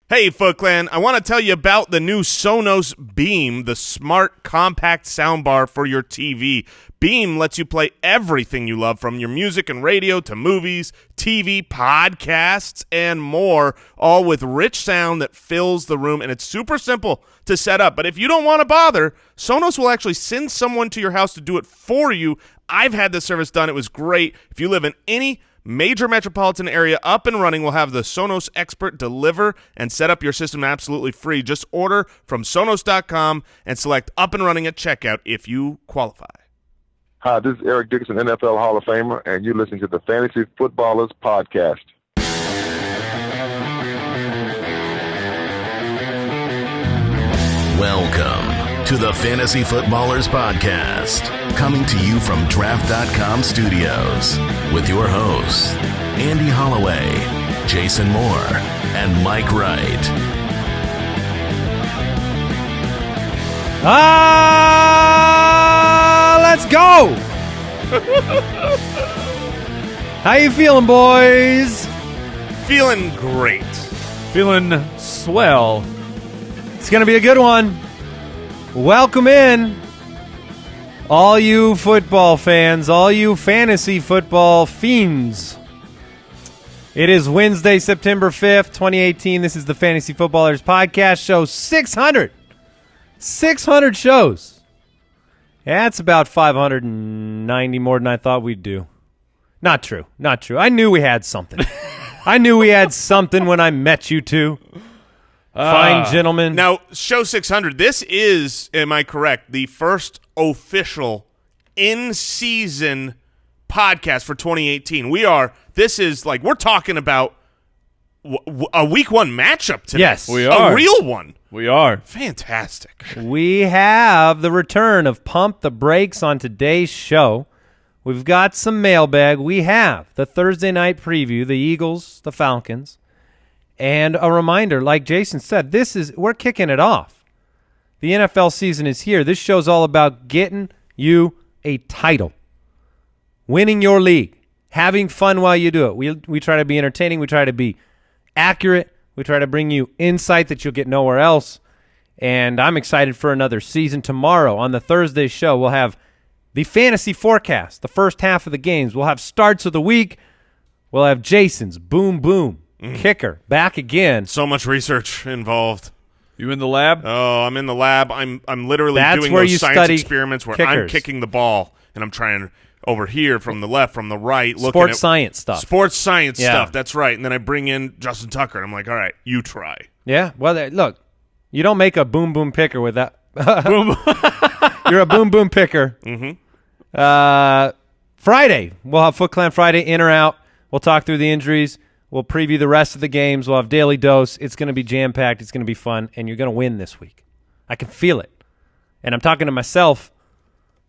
Hey, Foot Clan, I want to tell you about the new Sonos Beam, the smart, compact soundbar for your TV. Beam lets you play everything you love, from your music and radio to movies, TV, podcasts, and more, all with rich sound that fills the room, and it's super simple to set up. But if you don't want to bother, Sonos will actually send someone to your house to do it for you. I've had this service done. It was great. If you live in any major metropolitan area, up and running, will have the Sonos expert deliver and set up your system absolutely free. Just order from Sonos.com and select up and running at checkout if you qualify. Hi, this is Eric Dickerson, NFL Hall of Famer, and you're listening to the Fantasy Footballers Podcast. Welcome to the Fantasy Footballers Podcast, coming to you from Draft.com Studios with your hosts, Andy Holloway, Jason Moore, and Mike Wright. Let's go! How you feeling, boys? Feeling great. Feeling swell. It's going to be a good one. Welcome in, all you football fans, all you fantasy football fiends. It is Wednesday, September 5th, 2018. This is the Fantasy Footballers Podcast, show 600. 600 shows. That's about 590 more than I thought we'd do. Not true. Not true. I knew we had something. I knew we had something when I met you two. Fine gentlemen. Now, show 600, this is, am I correct, the first official in-season podcast for 2018. This is like, we're talking about a week one matchup today. Yes, we are. A real one. We are. Fantastic. We have the return of Pump the Brakes on today's show. We've got some mailbag. We have the Thursday night preview, the Eagles, the Falcons. And a reminder, like Jason said, we're kicking it off. The NFL season is here. This show's all about getting you a title, winning your league, having fun while you do it. We try to be entertaining. We try to be accurate. We try to bring you insight that you'll get nowhere else. And I'm excited for another season. Tomorrow on the Thursday show, we'll have the fantasy forecast, the first half of the games. We'll have starts of the week. We'll have Jason's boom, boom. Kicker back again. So much research involved. You in the lab? Oh, I'm in the lab. I'm literally That's doing where those you science study experiments where kickers. I'm kicking the ball and I'm trying over here from the left, from the right, looking Sports at science stuff. Sports science Yeah. stuff. That's right. And then I bring in Justin Tucker and I'm like, all right, you try. Yeah. Well, look, you don't make a boom boom picker with that. You're a boom boom picker. Mm-hmm. Friday, we'll have Foot Clan Friday, in or out. We'll talk through the injuries. We'll preview the rest of the games. We'll have Daily Dose. It's going to be jam-packed. It's going to be fun, and you're going to win this week. I can feel it. And I'm talking to myself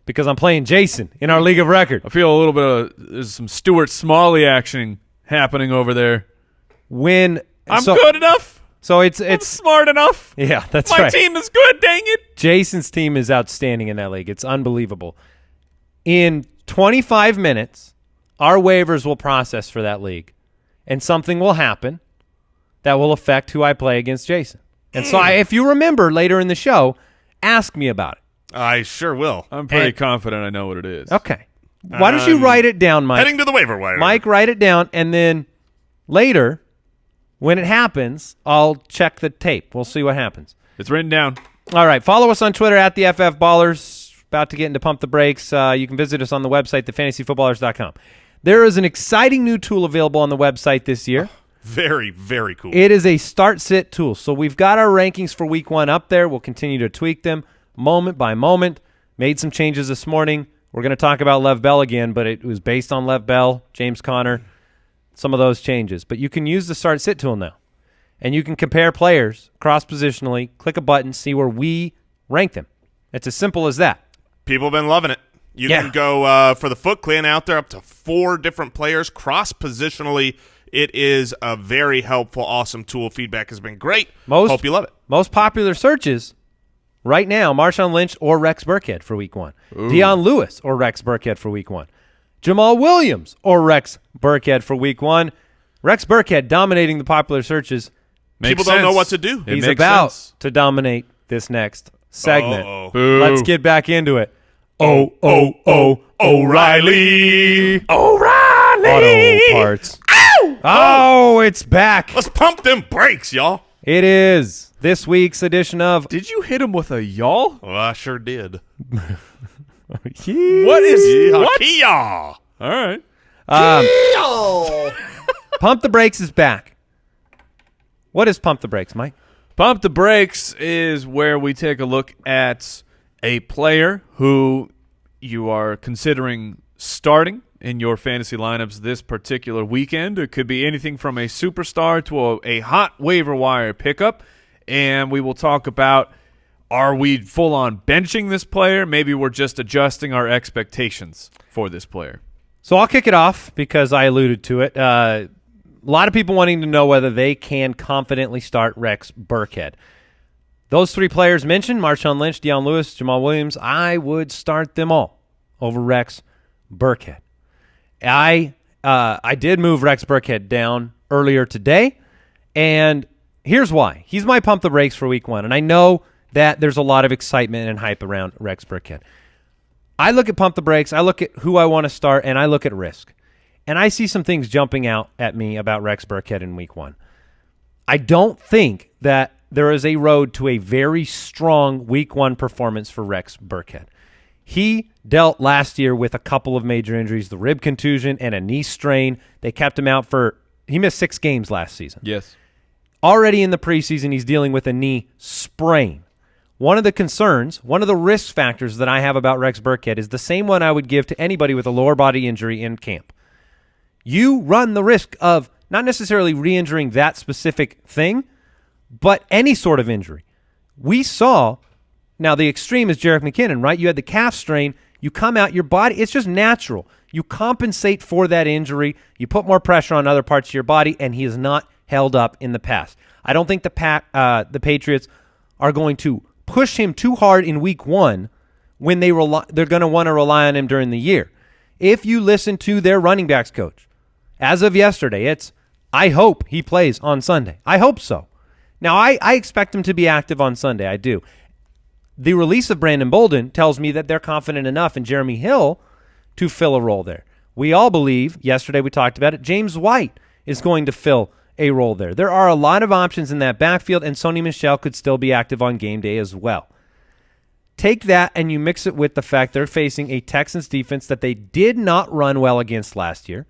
because I'm playing Jason in our League of Record. I feel a little bit of there's some Stuart Smalley action happening over there. I'm good enough. So I'm smart enough. Yeah, that's My right. team is good, dang it. Jason's team is outstanding in that league. It's unbelievable. In 25 minutes, our waivers will process for that league. And something will happen that will affect who I play against Jason. And so if you remember later in the show, ask me about it. I sure will. I'm pretty confident I know what it is. Okay. Why don't you write it down, Mike? Heading to the waiver wire. Mike, write it down, and then later, when it happens, I'll check the tape. We'll see what happens. It's written down. All right. Follow us on Twitter at the FF Ballers. About to get into Pump the Brakes. You can visit us on the website, thefantasyfootballers.com. There is an exciting new tool available on the website this year. Very, very cool. It is a start-sit tool. So we've got our rankings for week one up there. We'll continue to tweak them moment by moment. Made some changes this morning. We're going to talk about Lev Bell again, but it was based on Lev Bell, James Conner, some of those changes. But you can use the start-sit tool now. And you can compare players cross-positionally, click a button, see where we rank them. It's as simple as that. People have been loving it. You can go for the Foot Clan out there up to 4 different players cross-positionally. It is a very helpful, awesome tool. Feedback has been great. Hope you love it. Most popular searches right now, Marshawn Lynch or Rex Burkhead for week one. Deion Lewis or Rex Burkhead for week one. Jamal Williams or Rex Burkhead for week one. Rex Burkhead dominating the popular searches. People don't know what to do. He's about to dominate this next segment. Let's get back into it. O'Reilly. Auto parts. Ow! Oh, it's back. Let's pump them brakes, y'all. It is this week's edition of... Did you hit him with a y'all? Well, I sure did. What is... What? Y'all. All right. Pump the Brakes is back. What is Pump the Brakes, Mike? Pump the Brakes is where we take a look at a player who you are considering starting in your fantasy lineups this particular weekend. It could be anything from a superstar to a hot waiver wire pickup. And we will talk about, are we full-on benching this player? Maybe we're just adjusting our expectations for this player. So I'll kick it off because I alluded to it. A lot of people wanting to know whether they can confidently start Rex Burkhead. Those three players mentioned, Marshawn Lynch, Deion Lewis, Jamal Williams, I would start them all over Rex Burkhead. I did move Rex Burkhead down earlier today, and here's why. He's my Pump the Brakes for week one, and I know that there's a lot of excitement and hype around Rex Burkhead. I look at Pump the Brakes, I look at who I want to start, and I look at risk. And I see some things jumping out at me about Rex Burkhead in week one. I don't think that there is a road to a very strong week one performance for Rex Burkhead. He dealt last year with a couple of major injuries, the rib contusion and a knee strain. They kept him out he missed 6 games last season. Yes. Already in the preseason, he's dealing with a knee sprain. One of the concerns, one of the risk factors that I have about Rex Burkhead is the same one I would give to anybody with a lower body injury in camp. You run the risk of not necessarily re-injuring that specific thing, but any sort of injury. We saw, now the extreme is Jerick McKinnon, right? You had the calf strain. You come out, your body, it's just natural. You compensate for that injury. You put more pressure on other parts of your body, and he is not held up in the past. I don't think the Patriots are going to push him too hard in week one when they're going to want to rely on him during the year. If you listen to their running backs coach, as of yesterday, it's, I hope he plays on Sunday. I hope so. Now, I expect him to be active on Sunday. I do. The release of Brandon Bolden tells me that they're confident enough in Jeremy Hill to fill a role there. We all believe, yesterday we talked about it, James White is going to fill a role there. There are a lot of options in that backfield, and Sony Michel could still be active on game day as well. Take that and you mix it with the fact they're facing a Texans defense that they did not run well against last year.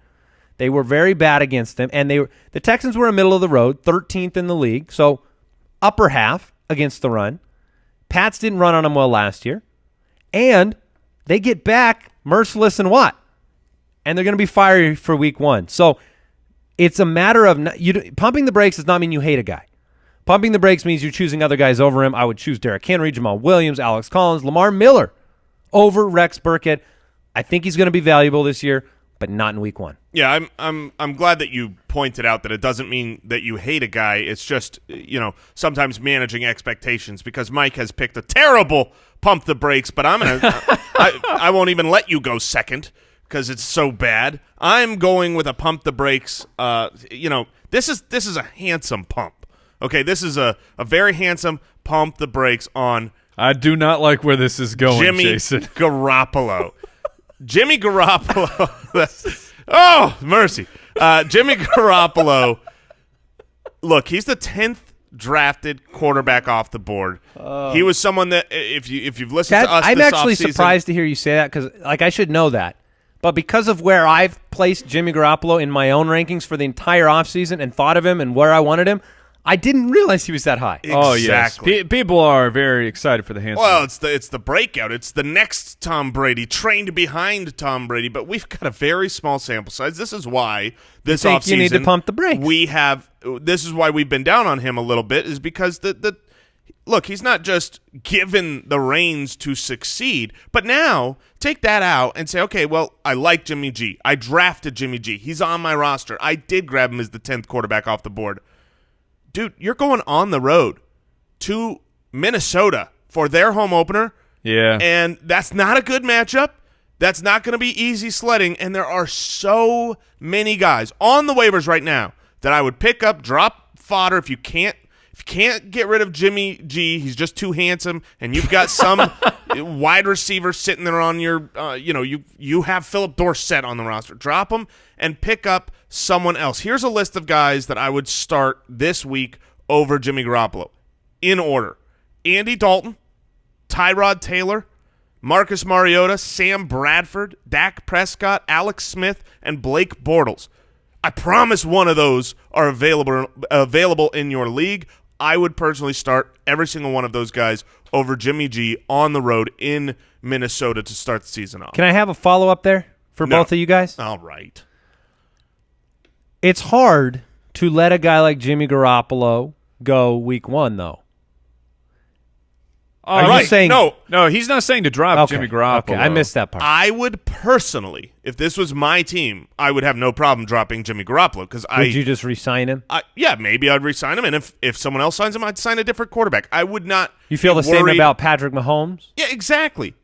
They were very bad against them, and the Texans were a middle of the road, 13th in the league, so upper half against the run. Pats didn't run on them well last year, and they get back Merciless and Watt, and they're going to be fiery for week one. So it's a matter of pumping the brakes does not mean you hate a guy. Pumping the brakes means you're choosing other guys over him. I would choose Derrick Henry, Jamal Williams, Alex Collins, Lamar Miller over Rex Burkhead. I think he's going to be valuable this year, but not in week one. Yeah, I'm glad that you pointed out that it doesn't mean that you hate a guy. It's just, sometimes managing expectations, because Mike has picked a terrible pump the brakes, but I won't even let you go second because it's so bad. I'm going with a pump the brakes. This is a handsome pump. Okay, this is a very handsome pump the brakes on. I do not like where this is going, Jimmy Jason. Garoppolo. Jimmy Garoppolo. Oh, mercy. Jimmy Garoppolo. Look, he's the 10th drafted quarterback off the board. He was someone that, if you've listened to us I'm this actually offseason, surprised to hear you say that because, I should know that. But because of where I've placed Jimmy Garoppolo in my own rankings for the entire offseason and thought of him and where I wanted him, I didn't realize he was that high. Exactly. Oh, yes. People are very excited for the handsome. Well, it's the breakout. It's the next Tom Brady, trained behind Tom Brady. But we've got a very small sample size. This is why this offseason you need to pump the brakes. This is why we've been down on him a little bit, is because look, he's not just given the reins to succeed, but now take that out and say, okay, well, I like Jimmy G. I drafted Jimmy G. He's on my roster. I did grab him as the 10th quarterback off the board. Dude, you're going on the road to Minnesota for their home opener. Yeah. And that's not a good matchup. That's not going to be easy sledding. And there are so many guys on the waivers right now that I would pick up, drop fodder if you can't If you can't get rid of Jimmy G, he's just too handsome, and you've got some wide receiver sitting there on your, you have Philip Dorsett on the roster. Drop him and pick up someone else. Here's a list of guys that I would start this week over Jimmy Garoppolo in order: Andy Dalton, Tyrod Taylor, Marcus Mariota, Sam Bradford, Dak Prescott, Alex Smith, and Blake Bortles. I promise one of those are available in your league. I would personally start every single one of those guys over Jimmy G on the road in Minnesota to start the season off. Can I have a follow-up there for both of you guys? All right. It's hard to let a guy like Jimmy Garoppolo go week 1, though. Are you saying no? He's not saying to drop Jimmy Garoppolo. Okay, I missed that part. I would personally, if this was my team, I would have no problem dropping Jimmy Garoppolo because Would you just re-sign him? Yeah, maybe I'd re-sign him, and if someone else signs him, I'd sign a different quarterback. I would not. You feel the same about Patrick Mahomes? Yeah, exactly.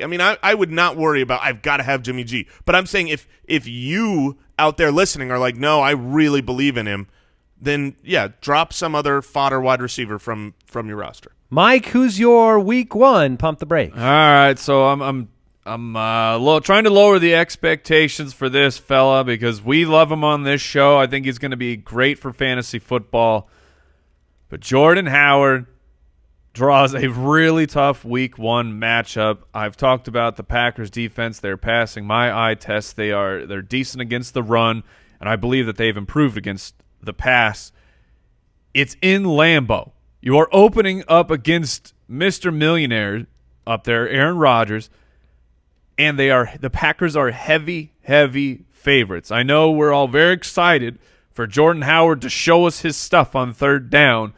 I mean, I would not worry about I've got to have Jimmy G. But I'm saying if you out there listening are like, no, I really believe in him, then yeah, drop some other fodder wide receiver from your roster. Mike, who's your week 1 pump the brakes? All right, so I'm trying to lower the expectations for this fella because we love him on this show. I think he's going to be great for fantasy football. But Jordan Howard draws a really tough week 1 matchup. I've talked about the Packers defense. They're passing my eye test. They're decent against the run, and I believe that they've improved against the pass. It's in Lambeau. You are opening up against Mr. Millionaire up there, Aaron Rodgers, and the Packers are heavy, heavy favorites. I know we're all very excited for Jordan Howard to show us his stuff on third down,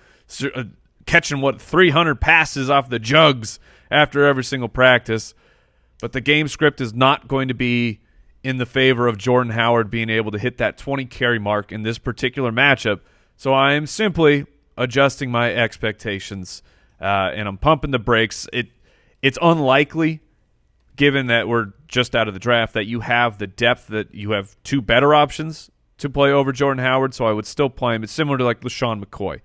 catching 300 passes off the jugs after every single practice, but the game script is not going to be in the favor of Jordan Howard being able to hit that 20 carry mark in this particular matchup. So I am simply adjusting my expectations, and I'm pumping the brakes. It's unlikely, given that we're just out of the draft, that you have the depth that you have 2 better options to play over Jordan Howard, so I would still play him. It's similar to like LaShawn McCoy.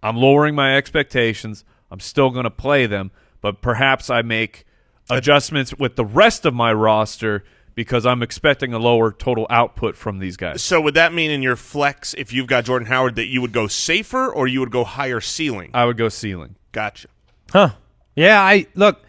I'm lowering my expectations. I'm still going to play them, but perhaps I make adjustments with the rest of my roster because I'm expecting a lower total output from these guys. So would that mean in your flex, if you've got Jordan Howard, that you would go safer or you would go higher ceiling? I would go ceiling. Gotcha. Huh. Yeah, look,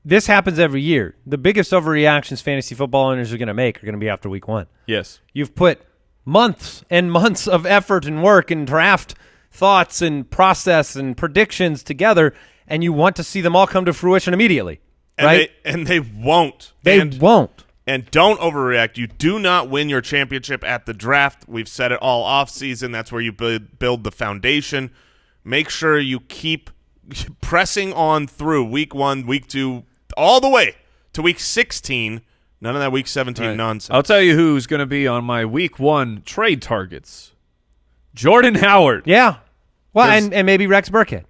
this happens every year. The biggest overreactions fantasy football owners are going to make are going to be after week 1. Yes. You've put months and months of effort and work and draft thoughts and process and predictions together, and you want to see them all come to fruition immediately, right? And they won't. They won't. And don't overreact. You do not win your championship at the draft. We've said it all offseason. That's where you build the foundation. Make sure you keep pressing on through week 1, week 2, all the way to week 16. None of that week 17 nonsense. I'll tell you who's going to be on my week 1 trade targets. Jordan Howard. Yeah. Well, and maybe Rex Burkhead.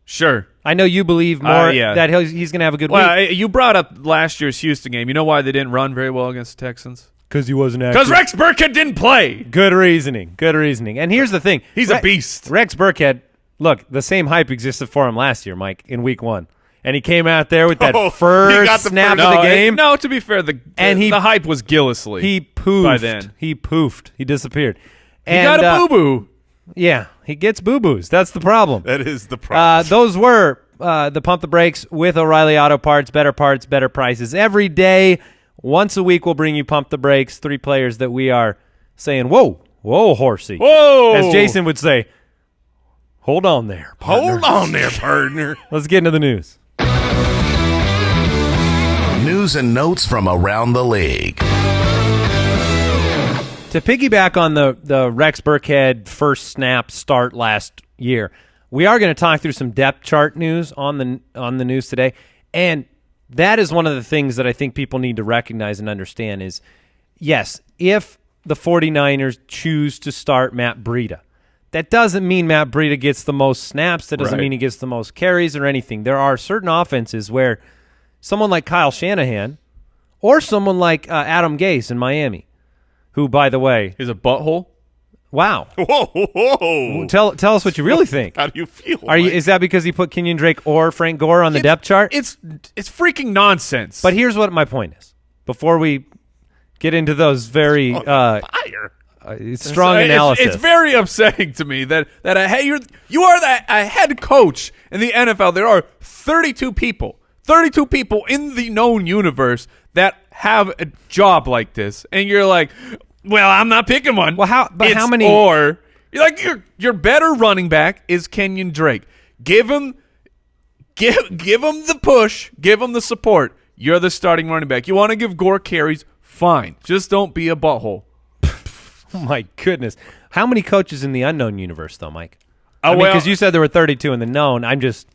Sure. I know you believe more that he's going to have a good week. You brought up last year's Houston game. You know why they didn't run very well against the Texans? Because he wasn't active. Because Rex Burkhead didn't play. Good reasoning. And here's the thing. He's a beast. Rex Burkhead, look, the same hype existed for him last year, Mike, in week 1. And he came out there with that first snap of the game. No, to be fair, the hype was Gillislee. He poofed. By then. He poofed. He disappeared. He got a boo-boo. Yeah, he gets boo-boos. That's the problem. That is the problem. Those were the Pump the Brakes with O'Reilly Auto Parts. Better parts, better prices. Every day, once a week, we'll bring you Pump the Brakes. 3 players that we are saying, whoa, horsey. Whoa. As Jason would say, hold on there, partner. Hold on there, partner. Let's get into the news. News and notes from around the league. To piggyback on the Rex Burkhead first snap start last year, we are going to talk through some depth chart news on the news today, and that is one of the things that I think people need to recognize and understand is, yes, if the 49ers choose to start Matt Breida, that doesn't mean Matt Breida gets the most snaps. That doesn't mean he gets the most carries or anything. There are certain offenses where someone like Kyle Shanahan or someone like Adam Gase in Miami, who, by the way, is a butthole. Wow. Whoa. Tell us what you really think. How do you feel? Is that because he put Kenyon Drake or Frank Gore on the depth chart? It's freaking nonsense. But here's what my point is. Before we get into those very fire. Strong analysis. It's very upsetting to me that you are a head coach in the NFL. There are 32 people in the known universe that have a job like this, and you're like, well, I'm not picking one. Well, how many? Or you're like your better running back is Kenyon Drake. Give him the push. Give him the support. You're the starting running back. You want to give Gore carries? Fine. Just don't be a butthole. Oh, my goodness. How many coaches in the unknown universe, though, Mike? Well, because you said there were 32 in the known.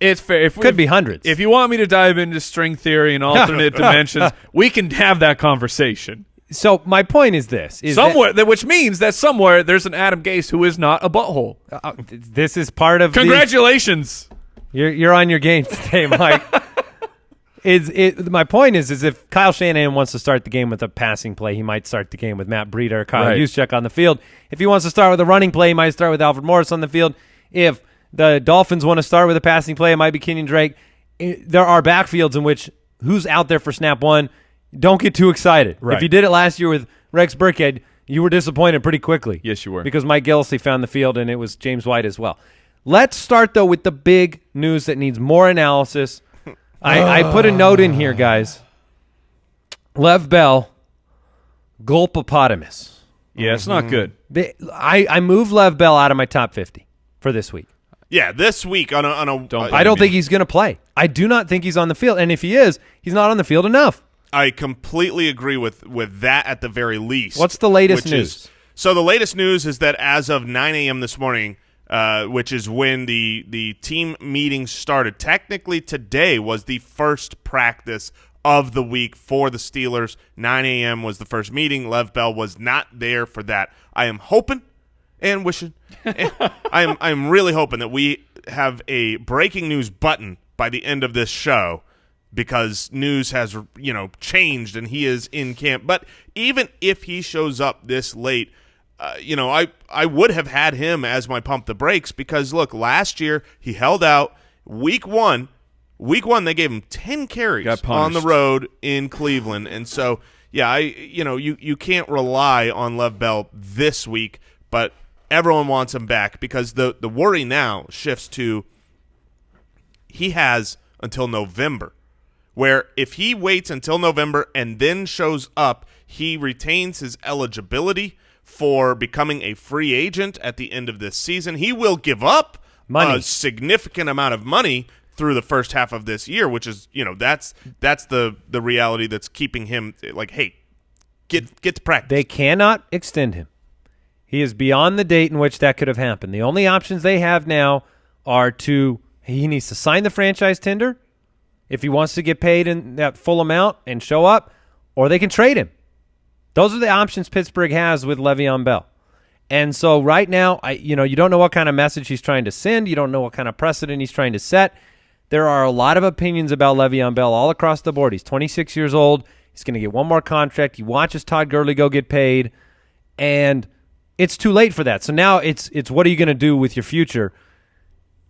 It's fair. Could be hundreds. If you want me to dive into string theory and alternate dimensions, we can have that conversation. So my point is this. Which means that somewhere there's an Adam Gase who is not a butthole. This is part of Congratulations. You're on your game today, Mike. My point is if Kyle Shanahan wants to start the game with a passing play, he might start the game with Matt Breida or Kyle Juszczyk on the field. If he wants to start with a running play, he might start with Alfred Morris on the field. If the Dolphins want to start with a passing play, it might be Kenyon Drake. There are backfields in which who's out there for snap one. Don't get too excited. Right. If you did it last year with Rex Burkhead, you were disappointed pretty quickly. Yes, you were. Because Mike Gillislee found the field, and it was James White as well. Let's start, though, with the big news that needs more analysis. I put a note in here, guys. Lev Bell, gulpopotamus. Yeah, it's not good. I moved Lev Bell out of my top 50 for this week. Yeah, this week on a I don't think he's going to play. I do not think he's on the field. And if he is, he's not on the field enough. I completely agree with that at the very least. What's the latest news? So the latest news is that as of 9 a.m. this morning, which is when the team meeting started, technically today was the first practice of the week for the Steelers. 9 a.m. was the first meeting. Lev Bell was not there for that. I am hoping and wishing. I'm really hoping that we have a breaking news button by the end of this show, because news has changed and he is in camp. But even if he shows up this late, I would have had him as my pump the brakes, because look, last year he held out. Week one they gave him 10 carries on the road in Cleveland, and so you can't rely on Lev Bell this week, but everyone wants him back, because the worry now shifts to he has until November, where if he waits until November and then shows up, he retains his eligibility for becoming a free agent at the end of this season. He will give up a significant amount of money through the first half of this year, which is, that's the reality that's keeping him like, hey, get to practice. They cannot extend him. He is beyond the date in which that could have happened. The only options they have now are he needs to sign the franchise tender if he wants to get paid in that full amount and show up, or they can trade him. Those are the options Pittsburgh has with Le'Veon Bell. And so right now, you don't know what kind of message he's trying to send. You don't know what kind of precedent he's trying to set. There are a lot of opinions about Le'Veon Bell all across the board. He's 26 years old. He's going to get one more contract. He watches Todd Gurley go get paid, and it's too late for that. So now it's what are you going to do with your future?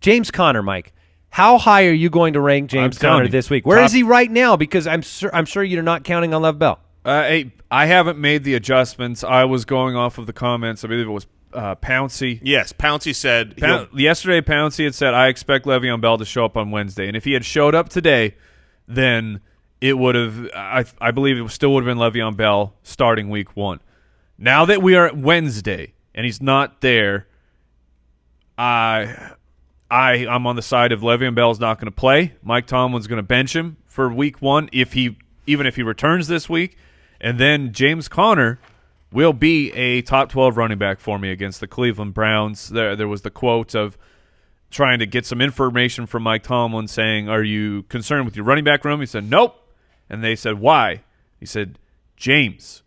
James Conner, Mike. How high are you going to rank James Conner this week? Where is he right now? Because I'm sure you're not counting on Lev Bell. I haven't made the adjustments. I was going off of the comments. I believe it was Pouncey. Yes, Pouncey said. Yesterday, Pouncey had said, I expect Le'Veon Bell to show up on Wednesday. And if he had showed up today, then it would have, I believe it still would have been Le'Veon Bell starting week one. Now that we are at Wednesday and he's not there, I'm on the side of Le'Veon Bell's not going to play. Mike Tomlin's going to bench him for week one even if he returns this week. And then James Conner will be a top 12 running back for me against the Cleveland Browns. There was the quote of trying to get some information from Mike Tomlin saying, are you concerned with your running back room? He said, nope. And they said, why? He said, James.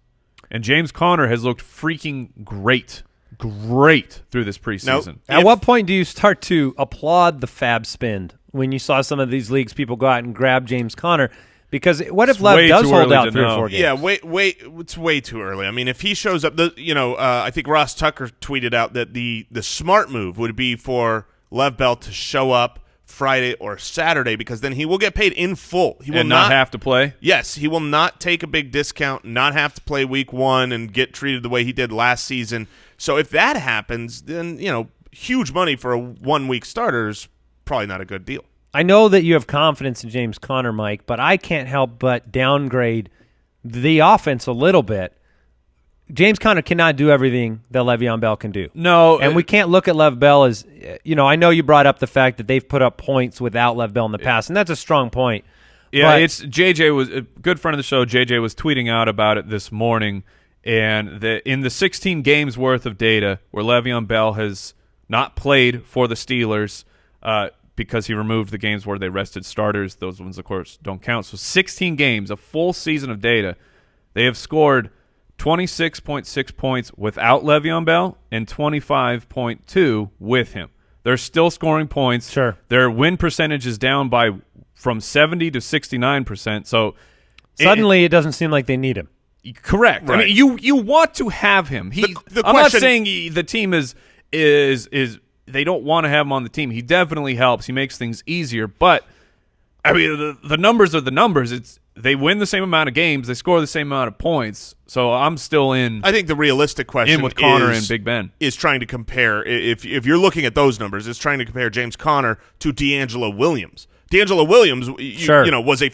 And James Conner has looked freaking great through this preseason. At what point do you start to applaud the fab spend when you saw some of these leagues people go out and grab James Conner? Because what if Lev does hold out 3 or 4 games? Yeah, it's way too early. I mean, if he shows up, I think Ross Tucker tweeted out that the smart move would be for Lev Bell to show up Friday or Saturday, because then he will get paid in full. He will not have to play? Yes, he will not take a big discount, not have to play week 1 and get treated the way he did last season. So if that happens, then, huge money for a 1-week starter is probably not a good deal. I know that you have confidence in James Conner, Mike, but I can't help but downgrade the offense a little bit. James Conner cannot do everything that Le'Veon Bell can do. No. And we can't look at Lev Bell as, I know you brought up the fact that they've put up points without Lev Bell in the past, and that's a strong point. Yeah, but it's JJ was a good friend of the show. JJ was tweeting out about it this morning, and in the 16 games worth of data where Le'Veon Bell has not played for the Steelers, because he removed the games where they rested starters. Those ones, of course, don't count. So 16 games, a full season of data. They have scored 26.6 points without Le'Veon Bell and 25.2 with him. They're still scoring points. Sure. Their win percentage is down from 70 to 69%. So suddenly it doesn't seem like they need him. Correct. Right. I mean, you want to have him. I'm not saying the team is they don't want to have him on the team. He definitely helps. He makes things easier. But, I mean, the numbers are the numbers. They win the same amount of games. They score the same amount of points. So I'm still in. I think the realistic question with Conner and Big Ben is trying to compare. If you're looking at those numbers, it's trying to compare James Conner to D'Angelo Williams. D'Angelo Williams, was a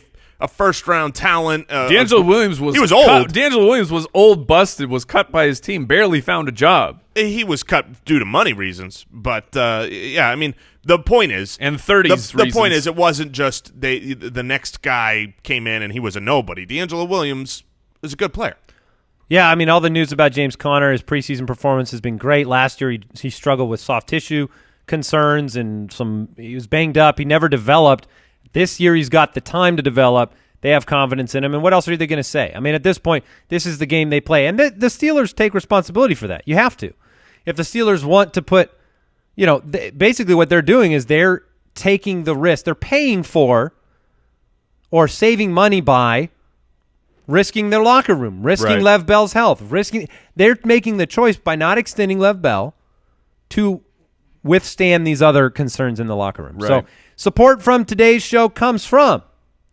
first-round talent. D'Angelo Williams was old. D'Angelo Williams was old, busted, was cut by his team, barely found a job. He was cut due to money reasons, but I mean, the point is, and 30s. The point is, it wasn't just the next guy came in and he was a nobody. D'Angelo Williams is a good player. Yeah, I mean, all the news about James Conner, his preseason performance has been great. Last year, he struggled with soft tissue concerns and he was banged up. He never developed. This year, he's got the time to develop. They have confidence in him. And what else are they going to say? I mean, at this point, this is the game they play. And the Steelers take responsibility for that. You have to. If the Steelers want to put, basically what they're doing is they're taking the risk. They're paying for or saving money by risking their locker room, risking Lev Bell's health, they're making the choice by not extending Lev Bell to withstand these other concerns in the locker room. Right. So support from today's show comes from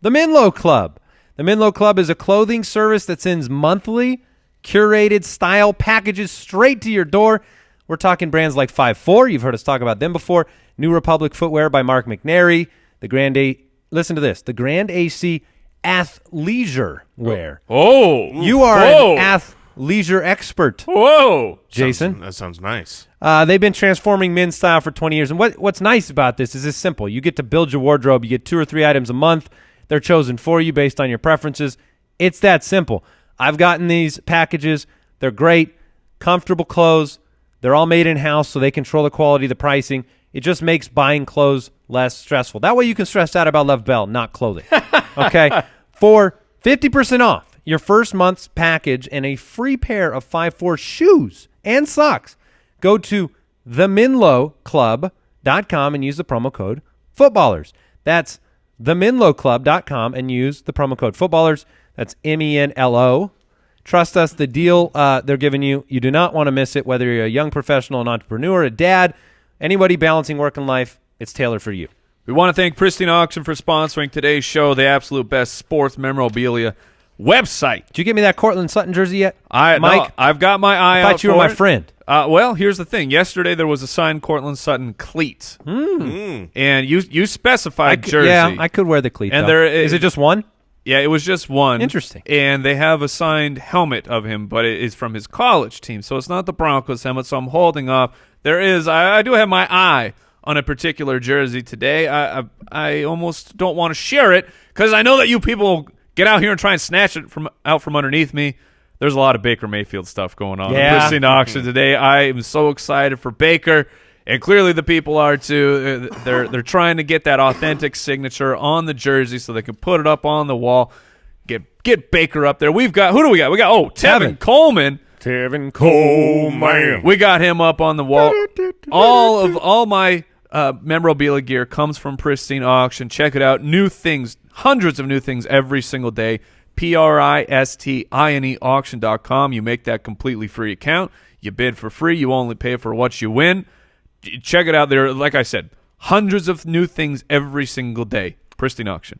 the Menlo Club. The Menlo Club is a clothing service that sends monthly curated style packages straight to your door. We're talking brands like 5'4". You've heard us talk about them before. New Republic Footwear by Mark McNary. Listen to this. The Grand AC athleisure wear. Oh. You are an athleisure expert. Whoa. Jason. That sounds nice. They've been transforming men's style for 20 years. And what's nice about this is it's simple. You get to build your wardrobe. You get 2 or 3 items a month. They're chosen for you based on your preferences. It's that simple. I've gotten these packages. They're great, comfortable clothes. They're all made in-house, so they control the quality, the pricing. It just makes buying clothes less stressful. That way you can stress out about Lev Bell, not clothing. Okay? For 50% off your first month's package and a free pair of 5'4" shoes and socks, go to themenloclub.com and use the promo code footballers. That's themenloclub.com and use the promo code footballers. That's MENLO. Trust us, the deal they're giving you, you do not want to miss it, whether you're a young professional, an entrepreneur, a dad, anybody balancing work and life, it's tailored for you. We want to thank Pristine Auction for sponsoring today's show, the absolute best sports memorabilia website. Did you get me that Cortland Sutton jersey yet, Mike? No, I've got my eye out. I thought you were my friend. Well, here's the thing. Yesterday there was a signed Cortland Sutton cleat, and you specified jersey. Yeah, I could wear the cleat. And is it just one? Yeah, it was just one. Interesting. And they have a signed helmet of him, but it is from his college team, so it's not the Broncos helmet. So I'm holding up. I do have my eye on a particular jersey today. I almost don't want to share it because I know that you people get out here and try and snatch it out from underneath me. There's a lot of Baker Mayfield stuff going on. Yeah. Pristine Auction today. I am so excited for Baker, and clearly the people are too. They're trying to get that authentic signature on the jersey so they can put it up on the wall. Get Baker up there. Who do we got? We got Tevin Coleman. Tevin Coleman. We got him up on the wall. All my memorabilia gear comes from Pristine Auction. Check it out. New things, hundreds of new things every single day. PRISTINE auction.com. You make that completely free account. You bid for free. You only pay for what you win. Check it out there. Like I said, hundreds of new things every single day. Pristine Auction.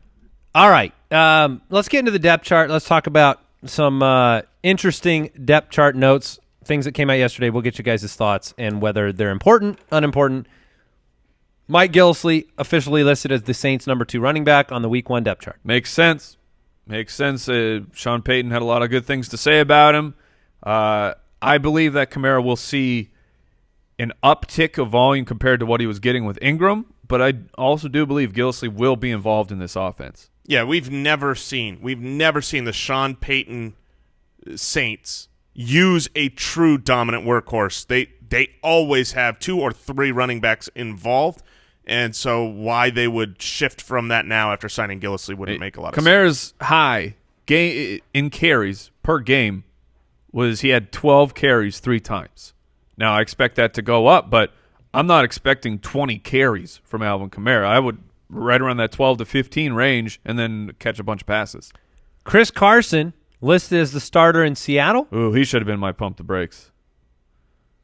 All right. Let's get into the depth chart. Let's talk about some interesting depth chart notes, things that came out yesterday. We'll get you guys' thoughts and whether they're important, unimportant. Mike Gillislee officially listed as the Saints' number 2 running back on the Week 1 depth chart. Makes sense. Makes sense. Sean Payton had a lot of good things to say about him. I believe that Kamara will see an uptick of volume compared to what he was getting with Ingram, but I also do believe Gillislee will be involved in this offense. Yeah, we've never seen the Sean Payton Saints use a true dominant workhorse. They always have 2 or 3 running backs involved, and so why they would shift from that now after signing Gillislee wouldn't make a lot of sense. Kamara's high in carries per game was he had 12 carries 3 times. Now, I expect that to go up, but I'm not expecting 20 carries from Alvin Kamara. I would right around that 12 to 15 range and then catch a bunch of passes. Chris Carson listed as the starter in Seattle. Ooh, he should have been my pump the brakes.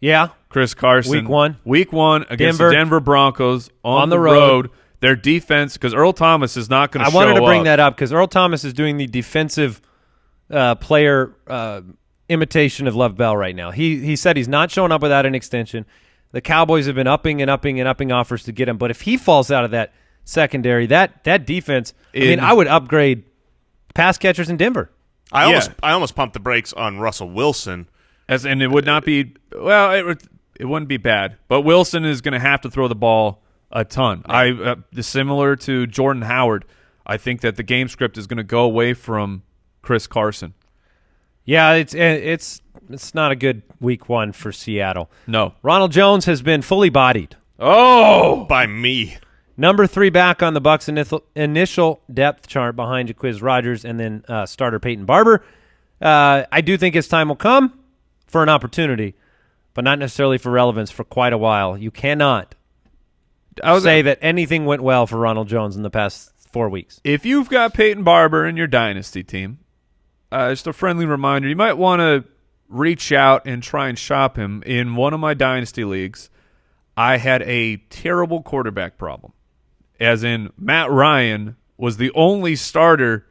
Yeah. Chris Carson. Week 1 against the Denver Broncos on the road. Their defense, because Earl Thomas is not going to show up. I wanted to bring that up because Earl Thomas is doing the defensive player imitation of Lev Bell right now. He said he's not showing up without an extension. The Cowboys have been upping offers to get him. But if he falls out of that secondary, that defense, I would upgrade pass catchers in Denver. I almost pumped the brakes on Russell Wilson. And it would not be – well, it wouldn't be bad. But Wilson is going to have to throw the ball a ton. Similar to Jordan Howard, I think that the game script is going to go away from Chris Carson. Yeah, it's not a good Week 1 for Seattle. No. Ronald Jones has been fully bodied. Oh, by me. Number 3 back on the Bucs' initial depth chart behind Jaquiz Rodgers and then starter Peyton Barber. I do think his time will come for an opportunity, but not necessarily for relevance for quite a while. You cannot say that anything went well for Ronald Jones in the past 4 weeks. If you've got Peyton Barber in your dynasty team, just a friendly reminder, you might want to reach out and try and shop him. In one of my dynasty leagues, I had a terrible quarterback problem, as in Matt Ryan was the only starter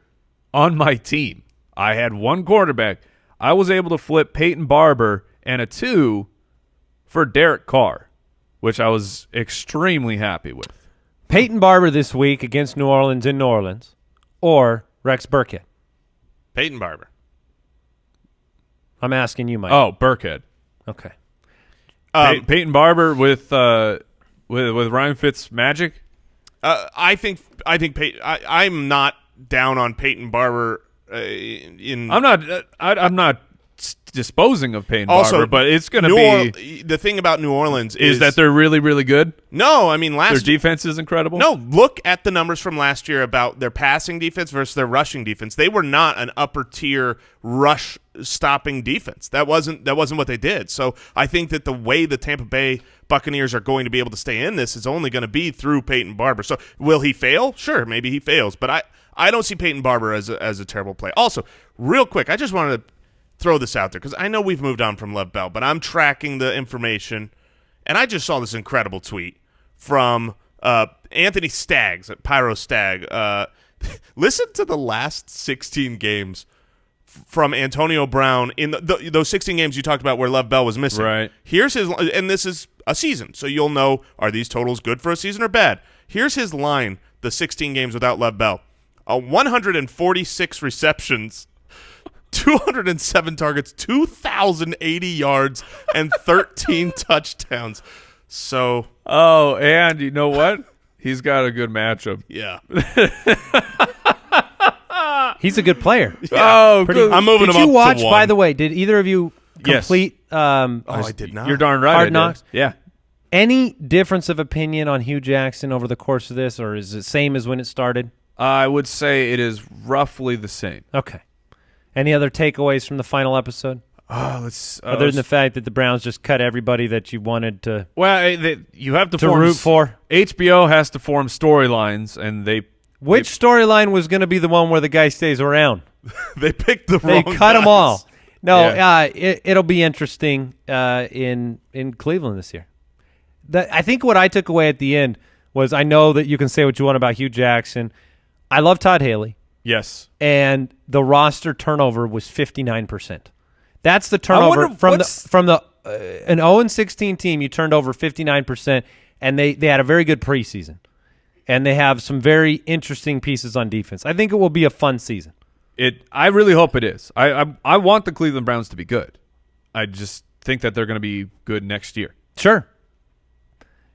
on my team. I had one quarterback. I was able to flip Peyton Barber and a 2 for Derek Carr, which I was extremely happy with. Peyton Barber this week against New Orleans in New Orleans, or Rex Burkhead? Peyton Barber. I'm asking you, Mike. Oh, Burkhead. Okay. Peyton Barber with Ryan Fitz magic. I think I'm not down on Peyton Barber. I'm not disposing of Peyton Barber, but it's going to be the thing about New Orleans is that they're really, really good. No, I mean their defense is incredible. No, look at the numbers from last year about their passing defense versus their rushing defense. They were not an upper tier rush stopping defense. That wasn't what they did. So I think that the way the Tampa Bay Buccaneers are going to be able to stay in this is only going to be through Peyton Barber. So will he fail? Sure, maybe he fails, but I don't see Peyton Barber as a terrible play. Also, real quick, I just wanted to throw this out there because I know we've moved on from Lev Bell, but I'm tracking the information, and I just saw this incredible tweet from Anthony Staggs at Pyro Stag. Listen to the last 16 games from Antonio Brown in those 16 games you talked about where Lev Bell was missing. Right. Here's his, and this is a season, so you'll know, are these totals good for a season or bad? Here's his line, the 16 games without Lev Bell. 146 receptions, 207 targets, 2,080 yards, and 13 touchdowns. So, and you know what? He's got a good matchup. Yeah. He's a good player. Yeah. I'm moving him up to 1. Did you watch, by the way, did either of you complete I did not. You're darn right. Hard Knocks? Yeah. Any difference of opinion on Hugh Jackson over the course of this, or is it the same as when it started? I would say it is roughly the same. Okay. Any other takeaways from the final episode? Other than the fact that the Browns just cut everybody that you wanted to. Well, you have to root for. HBO has to form storylines, and Which storyline was going to be the one where the guy stays around? They picked the wrong They cut guys. them all. No, Yeah. It'll be interesting in Cleveland this year. I think what I took away at the end was I know that you can say what you want about Hugh Jackson. I love Todd Haley. Yes. And the roster turnover was 59%. That's the turnover from the an 0-16 team. You turned over 59%, and they had a very good preseason, and they have some very interesting pieces on defense. I think it will be a fun season. I really hope it is. I want the Cleveland Browns to be good. I just think that they're going to be good next year. Sure.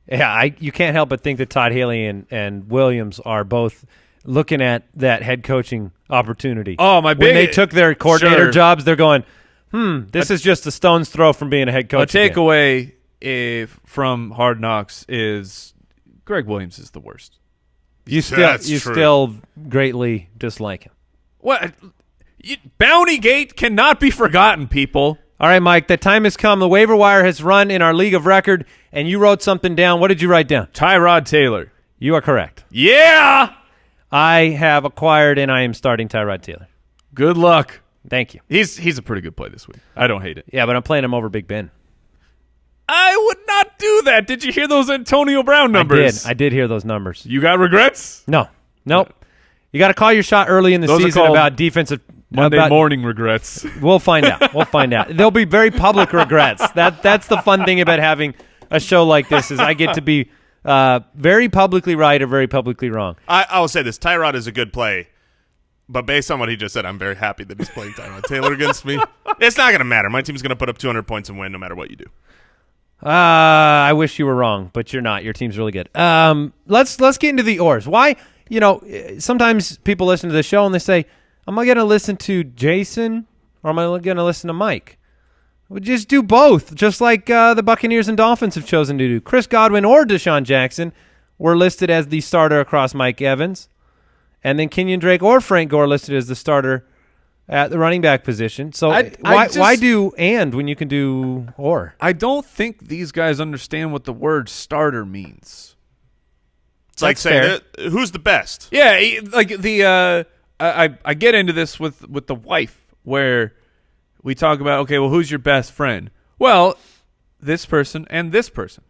Yeah, you can't help but think that Todd Haley and Williams are both looking at that head coaching opportunity. Oh, my big— When they took their coordinator jobs, they're going, this is just a stone's throw from being a head coach. A takeaway from Hard Knocks is Greg Williams is the worst. You still greatly dislike him. What? Bountygate cannot be forgotten, people. All right, Mike, the time has come. The waiver wire has run in our league of record, and you wrote something down. What did you write down? Tyrod Taylor. You are correct. Yeah! I have acquired, and I am starting Tyrod Taylor. Good luck. Thank you. He's a pretty good play this week. I don't hate it. Yeah, but I'm playing him over Big Ben. I would not do that. Did you hear those Antonio Brown numbers? I did hear those numbers. You got regrets? No. Nope. You got to call your shot early in the season about defensive Monday morning regrets. We'll find out. There'll be very public regrets. That's the fun thing about having a show like this is I get to be very publicly right or very publicly wrong. I will say this. Tyrod is a good play, but based on what he just said, I'm very happy that he's playing Tyrod Taylor against me. It's not going to matter. My team's going to put up 200 points and win no matter what you do. I wish you were wrong, but you're not. Your team's really good. Let's get into the ors. Why? Sometimes people listen to the show and they say, am I going to listen to Jason or am I going to listen to Mike? We'll just do both, just like the Buccaneers and Dolphins have chosen to do. Chris Godwin or Deshaun Jackson were listed as the starter across Mike Evans. And then Kenyon Drake or Frank Gore listed as the starter at the running back position. So why do and when you can do or? I don't think these guys understand what the word starter means. It's like saying, who's the best? Yeah, like I get into this with the wife where we talk about, okay, well, who's your best friend? Well, this person and this person.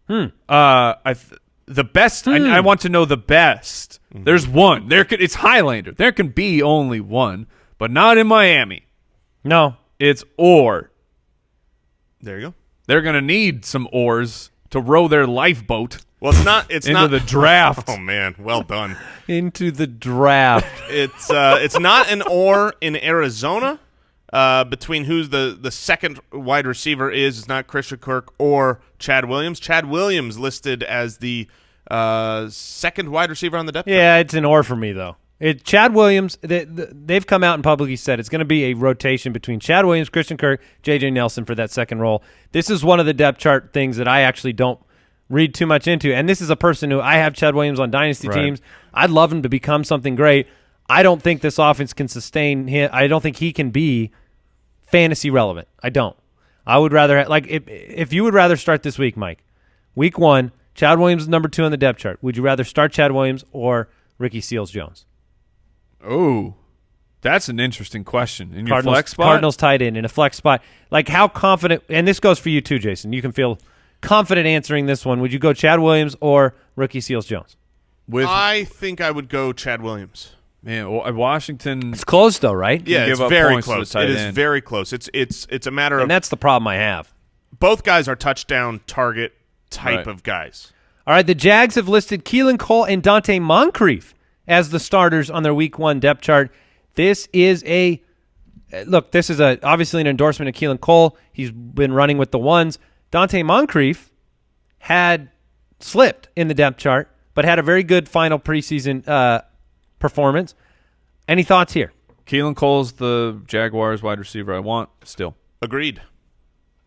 The best. I want to know the best. Mm-hmm. There's one. It's Highlander. There can be only one, but not in Miami. No, it's or. There you go. They're gonna need some oars to row their lifeboat. Well, it's into not the draft. Oh man, well done. Into the draft. It's not an or in Arizona. Between who's the second wide receiver is. It's not Christian Kirk or Chad Williams. Chad Williams listed as the second wide receiver on the depth chart. Yeah, it's an or for me, though. Chad Williams, they've come out and publicly said it's going to be a rotation between Chad Williams, Christian Kirk, J.J. Nelson for that second role. This is one of the depth chart things that I actually don't read too much into. And this is a person who I have Chad Williams on dynasty teams. I'd love him to become something great. I don't think this offense can sustain him. I don't think he can be fantasy relevant. I don't. I would rather if you would rather start this week, Mike, week 1, Chad Williams is number 2 on the depth chart. Would you rather start Chad Williams or Ricky Seals-Jones? Oh, that's an interesting question. In your flex spot? Cardinals tight end in a flex spot. Like how confident, and this goes for you too, Jason. You can feel confident answering this one. Would you go Chad Williams or Ricky Seals-Jones? I think I would go Chad Williams. Man, Washington. It's close though, right? Yeah, it's very close. It is very close. It's a matter of. And that's the problem I have. Both guys are touchdown target type of guys. All right, the Jags have listed Keelan Cole and Donte Moncrief as the starters on their Week 1 depth chart. This is obviously an endorsement of Keelan Cole. He's been running with the ones. Donte Moncrief had slipped in the depth chart, but had a very good final preseason performance. Any thoughts here? Keelan Cole's the Jaguars wide receiver I want still. Agreed.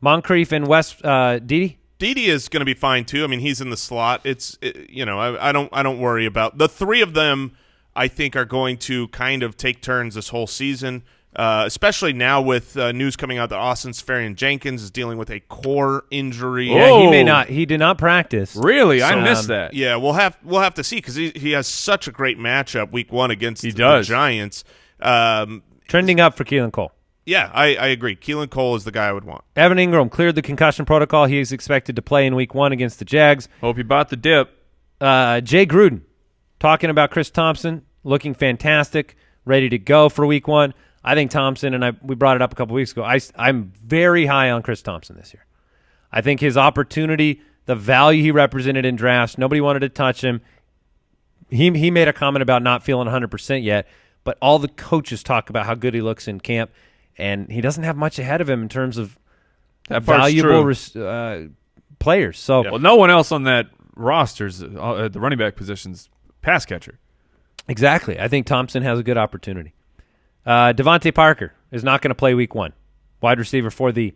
Moncrief and West Dede? Dede is going to be fine too. I mean, he's in the slot. I don't worry about the three of them. I think are going to kind of take turns this whole season. especially now with news coming out that Austin Seferian-Jenkins is dealing with a core injury. Yeah, he did not practice. Really? So, I missed that. Yeah, we'll have to see because he has such a great matchup week 1 against the Giants. Trending up for Keelan Cole. Yeah, I agree. Keelan Cole is the guy I would want. Evan Ingram cleared the concussion protocol. He is expected to play in week 1 against the Jags. Hope you bought the dip. Jay Gruden talking about Chris Thompson, looking fantastic, ready to go for week 1. I think Thompson, and we brought it up a couple weeks ago, I'm very high on Chris Thompson this year. I think his opportunity, the value he represented in drafts, nobody wanted to touch him. He made a comment about not feeling 100% yet, but all the coaches talk about how good he looks in camp. And he doesn't have much ahead of him in terms of valuable players. So, well, no one else on that roster is at the running back position's pass catcher. Exactly. I think Thompson has a good opportunity. Devontae Parker is not going to play week 1. Wide receiver for the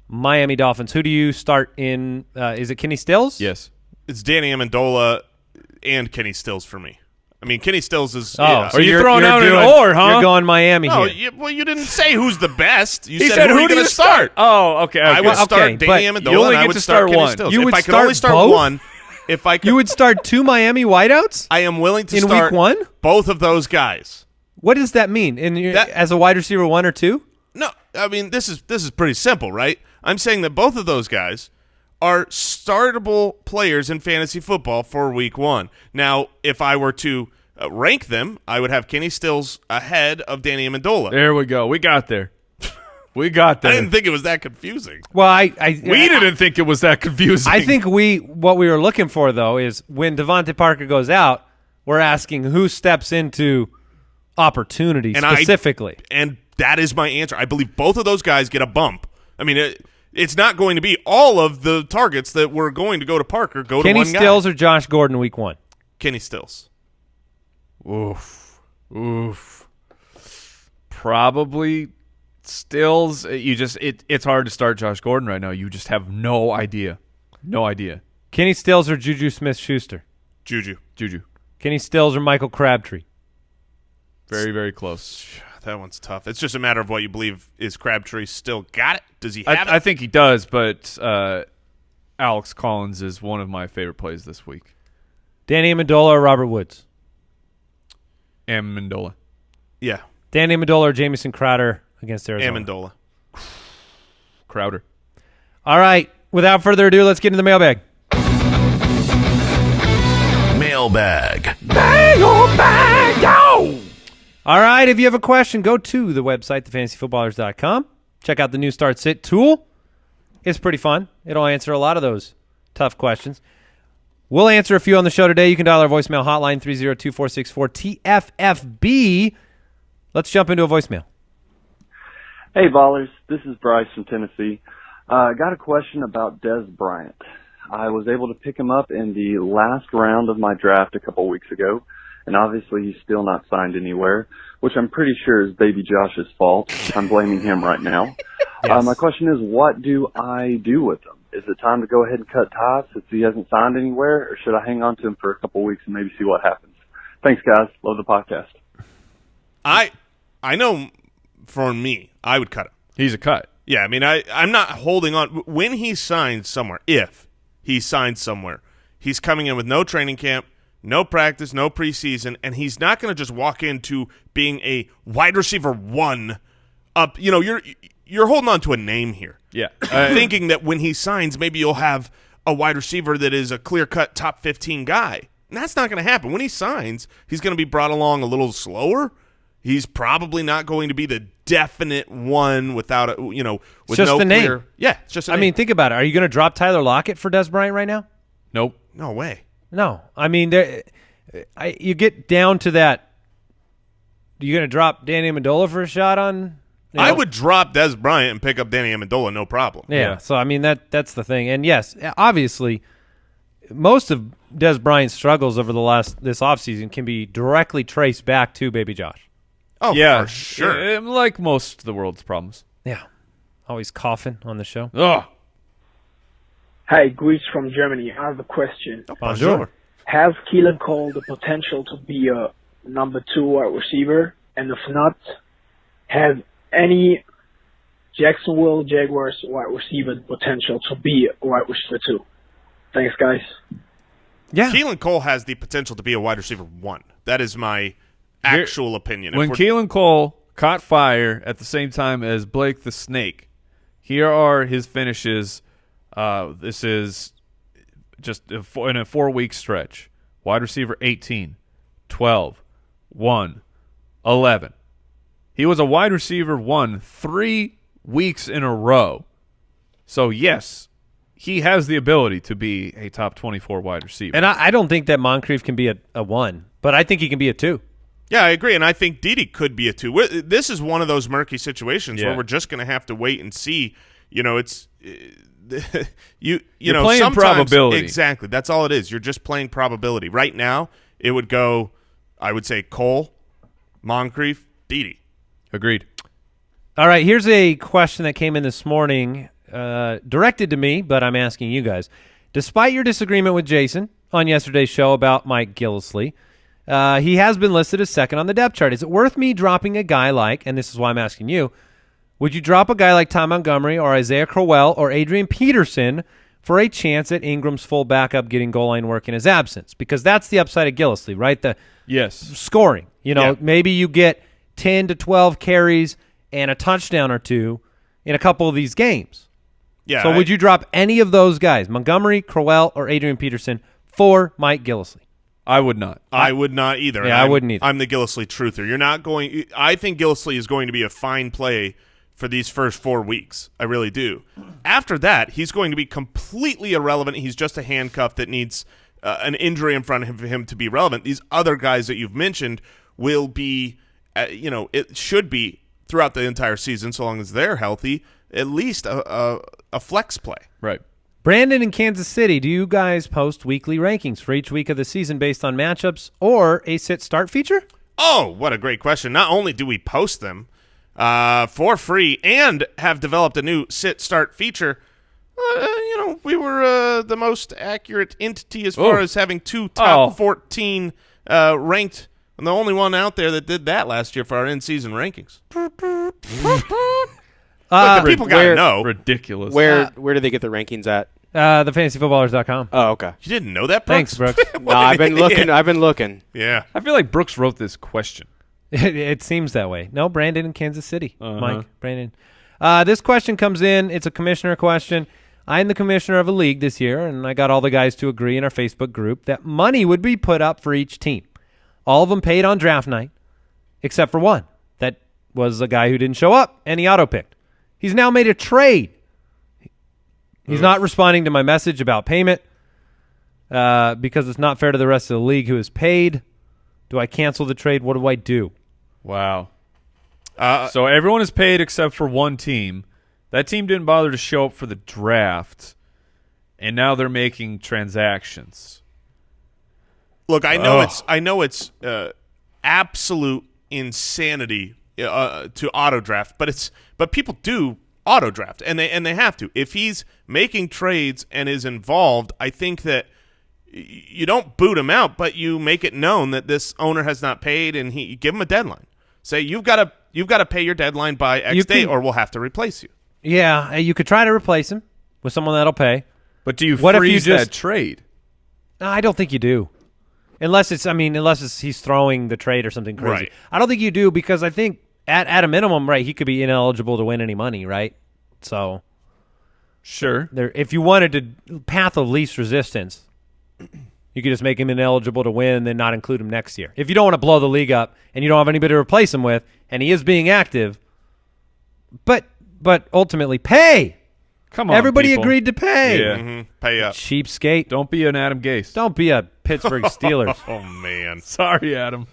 Miami Dolphins. Who do you start in? Is it Kenny Stills? Yes. It's Danny Amendola and Kenny Stills for me. I mean, Kenny Stills is. So you're throwing out an or, huh? You're going Miami here. You didn't say who's the best. You he said who are you do going to start? Oh, okay. I would start Danny Amendola. You only and I get would to start Kenny one. Stills. You if would I could start only start both? one, if I could, you would start 2 Miami wideouts. I am willing to in start week 1. Both of those guys. What does that mean? As a wide receiver 1 or 2? No, I mean this is pretty simple, right? I'm saying that both of those guys are startable players in fantasy football for week 1. Now, if I were to rank them, I would have Kenny Stills ahead of Danny Amendola. There we go. We got there. We got there. I didn't think it was that confusing. Well, we didn't think it was that confusing. I think what we were looking for, though, is when Devontae Parker goes out, we're asking who steps into opportunity specifically. And that is my answer. I believe both of those guys get a bump. I mean, it's not going to be all of the targets that were going to go to Parker go to one guy. Kenny Stills or Josh Gordon week 1? Kenny Stills. Oof. Probably Stills. It's hard to start Josh Gordon right now. You just have no idea. No idea. Kenny Stills or Juju Smith-Schuster? Juju. Kenny Stills or Michael Crabtree? Very, very close. That one's tough. It's just a matter of what you believe. Is Crabtree still got it? Does he have it? I think he does, but Alex Collins is one of my favorite plays this week. Danny Amendola or Robert Woods? Amendola. Yeah. Danny Amendola or Jamison Crowder against Arizona? Amendola. Crowder. All right. Without further ado, let's get into the mailbag. Mailbag. Mailbag, go! All right. If you have a question, go to the website, thefantasyfootballers.com. Check out the new Start Sit tool. It's pretty fun. It'll answer a lot of those tough questions. We'll answer a few on the show today. You can dial our voicemail hotline, 302-464-TFFB. Let's jump into a voicemail. Hey, Ballers. This is Bryce from Tennessee. I got a question about Dez Bryant. I was able to pick him up in the last round of my draft a couple weeks ago, and obviously he's still not signed anywhere, which I'm pretty sure is baby Josh's fault. I'm blaming him right now. Yes. My question is, what do I do with him? Is it time to go ahead and cut ties since he hasn't signed anywhere, or should I hang on to him for a couple weeks and maybe see what happens? Thanks, guys. Love the podcast. I know for me, I would cut him. He's a cut. Yeah, I mean, I'm not holding on. When he signs somewhere, if he signs somewhere, he's coming in with no training camp, no practice, no preseason, and he's not going to just walk into being a wide receiver 1 up. You know, you're holding on to a name here. Yeah. Thinking that when he signs, maybe you'll have a wide receiver that is a clear-cut top 15 guy. And that's not going to happen. When he signs, he's going to be brought along a little slower. He's probably not going to be the definite one without with just no the name. clear. Yeah, it's just a name. I mean, think about it. Are you going to drop Tyler Lockett for Dez Bryant right now? Nope. No way. No. I mean, you get down to that. Are you going to drop Danny Amendola for a shot on? I would drop Dez Bryant and pick up Danny Amendola, no problem. Yeah. So, I mean, that's the thing. And, yes, obviously, most of Dez Bryant's struggles over this offseason can be directly traced back to Baby Josh. Oh, yeah, for sure. Like most of the world's problems. Yeah. Always coughing on the show. Oh. Hi, Greece from Germany. I have a question. Bonjour. Has Keelan Cole the potential to be a number 2 wide receiver? And if not, have any Jacksonville Jaguars wide receiver potential to be a wide receiver 2? Thanks, guys. Yeah. Keelan Cole has the potential to be a wide receiver 1. That is my actual opinion. When Keelan Cole caught fire at the same time as Blake the Snake, here are his finishes. This is just in a 4-week stretch. Wide receiver 18, 12, 1, 11. He was a wide receiver 1 3 weeks in a row. So, yes, he has the ability to be a top 24 wide receiver. And I don't think that Moncrief can be a 1, but I think he can be a 2. Yeah, I agree, and I think Dede could be a 2. This is one of those murky situations where we're just going to have to wait and see. You know, it's you're playing probability. Exactly, that's all it is. You're just playing probability. Right now, it would go, I would say, Cole, Moncrief, Dede. Agreed. All right, here's a question that came in this morning, directed to me, but I'm asking you guys. Despite your disagreement with Jason on yesterday's show about Mike Gillislee, he has been listed as second on the depth chart. Is it worth me dropping a guy like, and this is why I'm asking you, would you drop a guy like Ty Montgomery or Isaiah Crowell or Adrian Peterson for a chance at Ingram's full backup getting goal line work in his absence? Because that's the upside of Gillislee, right? The scoring. Maybe you get 10 to 12 carries and a touchdown or 2 in a couple of these games. Yeah. So would you drop any of those guys, Montgomery, Crowell, or Adrian Peterson, for Mike Gillislee? I would not. I would not either. Yeah, I wouldn't either. I'm the Gillislee truther. You're not going. I think Gillislee is going to be a fine play for these first 4 weeks. I really do. After that, he's going to be completely irrelevant. He's just a handcuff that needs an injury in front of him to be relevant. These other guys that you've mentioned will be, it should be throughout the entire season, so long as they're healthy, at least a flex play. Right. Brandon in Kansas City, do you guys post weekly rankings for each week of the season based on matchups or a sit-start feature? Oh, what a great question. Not only do we post them for free and have developed a new sit-start feature, we were the most accurate entity as far as having 2 top 14 ranked, and the only one out there that did that last year for our in-season rankings. People got to know. Ridiculous. Where do they get the rankings at? TheFantasyFootballers.com. Oh, okay. You didn't know that, Brooks? Thanks, Brooks. No, I've been looking. Yeah. I feel like Brooks wrote this question. It seems that way. No, Brandon in Kansas City. Mike, Brandon. This question comes in. It's a commissioner question. I'm the commissioner of a league this year, and I got all the guys to agree in our Facebook group that money would be put up for each team. All of them paid on draft night, except for one. That was a guy who didn't show up, and he auto-picked. He's now made a trade. He's not responding to my message about payment because it's not fair to the rest of the league who is paid. Do I cancel the trade? What do I do? Wow. So everyone is paid except for one team. That team didn't bother to show up for the draft, and now they're making transactions. Look, I know it's absolute insanity to auto draft, but people do auto draft, and they have to. If he's making trades and is involved, I think that you don't boot him out, but you make it known that this owner has not paid, and you give him a deadline. Say you've got to pay your deadline by X date, or we'll have to replace you. Yeah, you could try to replace him with someone that'll pay. But do you freeze that trade? No, I don't think you do. Unless he's throwing the trade or something crazy. Right. I don't think you do because I think at a minimum, right, he could be ineligible to win any money, right? So, sure. If you wanted to path of least resistance, you could just make him ineligible to win and then not include him next year. If you don't want to blow the league up and you don't have anybody to replace him with, and he is being active, but ultimately pay. Come on, everybody people. agreed to pay. Yeah. Pay up. Cheapskate. Don't be an Adam Gase. Don't be a Pittsburgh Steelers. Oh, man. Sorry, Adam.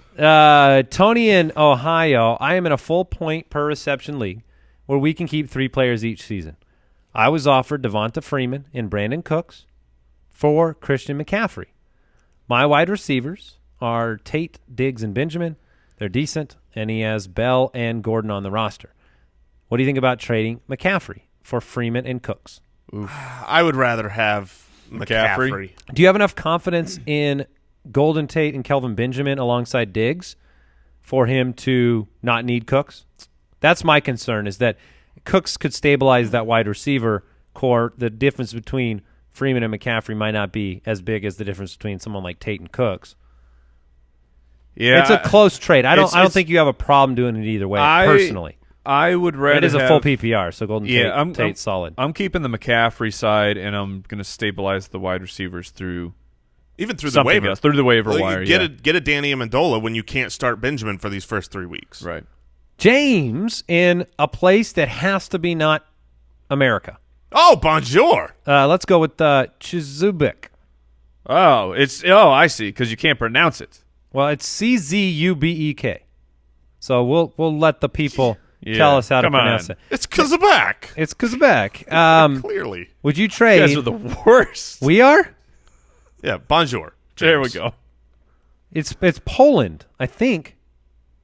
Tony in Ohio, I am in a full point per reception league where we can keep 3 players each season. I was offered Devonta Freeman and Brandon Cooks for Christian McCaffrey. My wide receivers are Tate, Diggs, and Benjamin. They're decent, and he has Bell and Gordon on the roster. What do you think about trading McCaffrey for Freeman and Cooks? Oof. I would rather have McCaffrey. Do you have enough confidence in Golden Tate and Kelvin Benjamin alongside Diggs for him to not need Cooks? That's my concern, is that Cooks could stabilize that wide receiver core. The difference between Freeman and McCaffrey might not be as big as the difference between someone like Tate and Cooks. Yeah, it's a close trade. I don't think you have a problem doing it either way, personally. I would rather it is a full PPR, so Golden Tate's solid. I'm keeping the McCaffrey side, and I'm going to stabilize the wide receivers through the waiver. Through the waiver wire. Get a Danny Amendola when you can't start Benjamin for these first 3 weeks. Right. James in a place that has to be not America. Oh, bonjour. Let's go with Chizubik. I see, because you can't pronounce it. Well, it's Czubek. So we'll let the people tell us how to pronounce it. It's Kazabak. It's Kazabak. Clearly. Would you trade? You guys are the worst. We are? Yeah, bonjour. James. There we go. It's Poland, I think.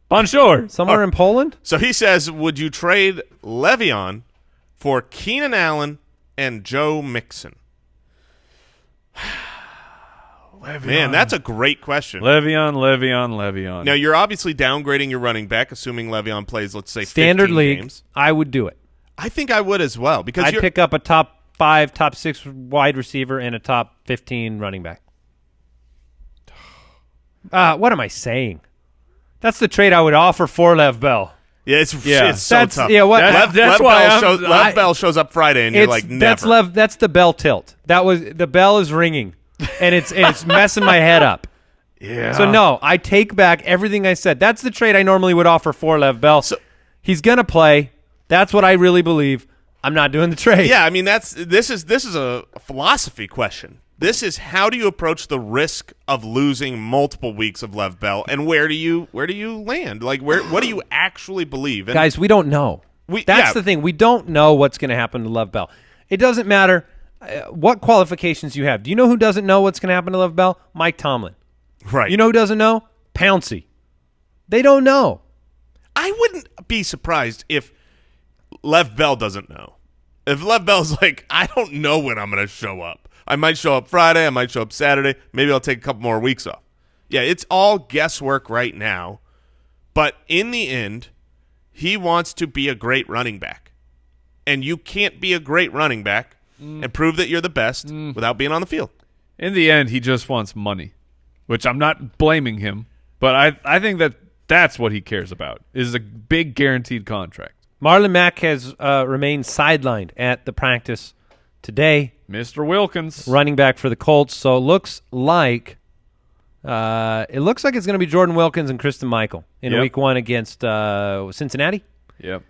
Bonjour. Somewhere in Poland? So he says, would you trade Le'Veon for Keenan Allen and Joe Mixon? Man, that's a great question. Le'Veon. Now, you're obviously downgrading your running back, assuming Le'Veon plays, let's say, Standard 15 league, games. I would do it. I think I would as well. Because I'd pick up a top 5, top 6 wide receiver and a top 15 running back. What am I saying? That's the trade I would offer for Lev Bell. Yeah, it's so tough. Yeah, Lev Bell shows up Friday, and you're like, never. That's the Bell tilt. The bell is ringing, and it's messing my head up. Yeah. So no, I take back everything I said. That's the trade I normally would offer for Lev Bell. So, he's gonna play. That's what I really believe. I'm not doing the trade. Yeah, I mean this is a philosophy question. This is, how do you approach the risk of losing multiple weeks of Lev Bell, and where do you land? Like, what do you actually believe? And guys, we don't know. That's the thing. We don't know what's going to happen to Lev Bell. It doesn't matter what qualifications you have. Do you know who doesn't know what's going to happen to Lev Bell? Mike Tomlin. Right. You know who doesn't know? Pouncey. They don't know. I wouldn't be surprised if Lev Bell doesn't know. If Lev Bell's like, I don't know when I'm going to show up. I might show up Friday. I might show up Saturday. Maybe I'll take a couple more weeks off. Yeah, it's all guesswork right now. But in the end, he wants to be a great running back. And you can't be a great running back and prove that you're the best without being on the field. In the end, he just wants money, which I'm not blaming him. But I think that's what he cares about, is a big guaranteed contract. Marlon Mack has remained sidelined at the practice today. Mr. Wilkins, running back for the Colts. So it looks like it's going to be Jordan Wilkins and Christian Michael in Week 1 against Cincinnati. Yep.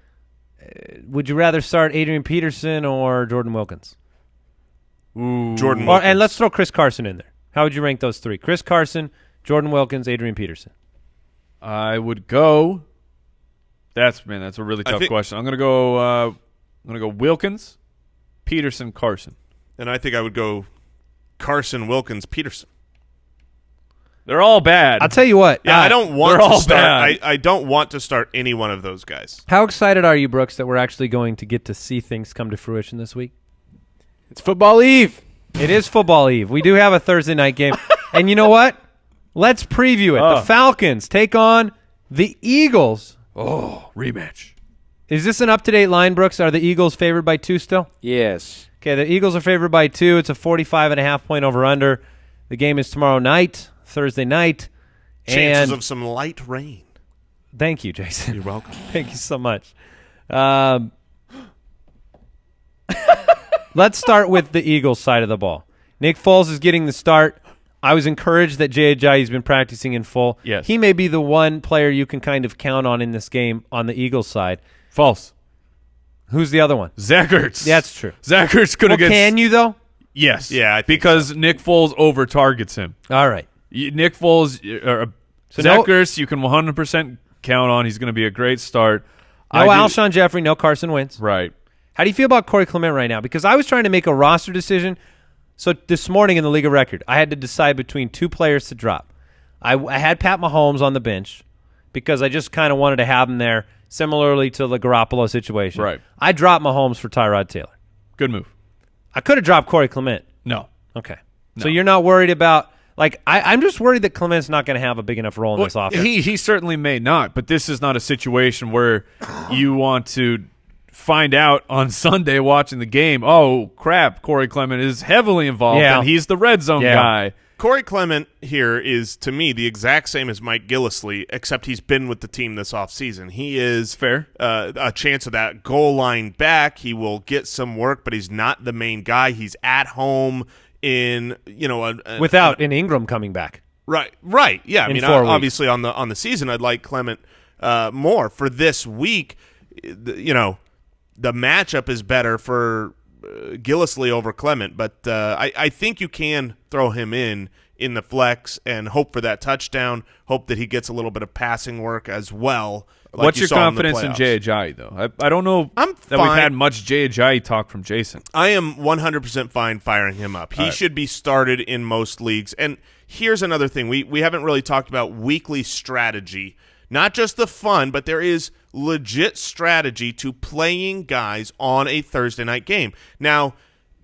Would you rather start Adrian Peterson or Jordan Wilkins? Ooh. Jordan Wilkins. And let's throw Chris Carson in there. How would you rank those three? Chris Carson, Jordan Wilkins, Adrian Peterson. I would go. That's a really tough question. I'm gonna go Wilkins, Peterson, Carson. And I think I would go Carson, Wilkins, Peterson. They're all bad. I'll tell you what. Yeah, I don't want they're to all start. bad. I don't want to start any one of those guys. How excited are you, Brooks, that we're actually going to get to see things come to fruition this week? It's football eve. It is football eve. We do have a Thursday night game. And you know what? Let's preview it. The Falcons take on the Eagles. Oh, rematch. Is this an up-to-date line, Brooks? Are the Eagles favored by 2 still? Yes. Okay, the Eagles are favored by 2. It's a 45.5-point over-under. The game is tomorrow night, Thursday night. Chances of some light rain. Thank you, Jason. You're welcome. Thank you so much. Let's start with the Eagles side of the ball. Nick Foles is getting the start. I was encouraged that Jay Ajayi's been practicing in full. Yes. He may be the one player you can kind of count on in this game on the Eagles side. False. Who's the other one? Zach Ertz. That's true. Zach Ertz could have can you, though? Yes. Yeah, because Nick Foles over-targets him. All right. Nick Foles, Zach Ertz, you can 100% count on. He's going to be a great start. No Alshon Jeffrey, no Carson Wentz. Right. How do you feel about Corey Clement right now? Because I was trying to make a roster decision. So this morning in the League of Record, I had to decide between 2 players to drop. I had Pat Mahomes on the bench because I just kind of wanted to have him there, similarly to the Garoppolo situation. Right. I dropped Mahomes for Tyrod Taylor. Good move. I could have dropped Corey Clement. No. Okay. No. So you're not worried about Like, I'm just worried that Clement's not going to have a big enough role in this offense. He certainly may not, but this is not a situation where you want to find out on Sunday watching the game, oh, crap, Corey Clement is heavily involved, and he's the red zone guy. Corey Clement here is, to me, the exact same as Mike Gillislee, except he's been with the team this offseason. He is fair, a chance of that goal line back. He will get some work, but he's not the main guy. He's at home in, without an Ingram coming back. Right. Yeah, I mean, obviously on the season, I'd like Clement more. For this week, the matchup is better for Gillislee over Clement, but I think you can throw him in the flex and hope for that touchdown, hope that he gets a little bit of passing work as well. Like what's your confidence in Jay Ajayi, though? I don't know that we've had much Jay Ajayi talk from Jason. I am 100% fine firing him up. He should be started in most leagues. And here's another thing. We haven't really talked about weekly strategy. Not just the fun, but there is legit strategy to playing guys on a Thursday night game. Now,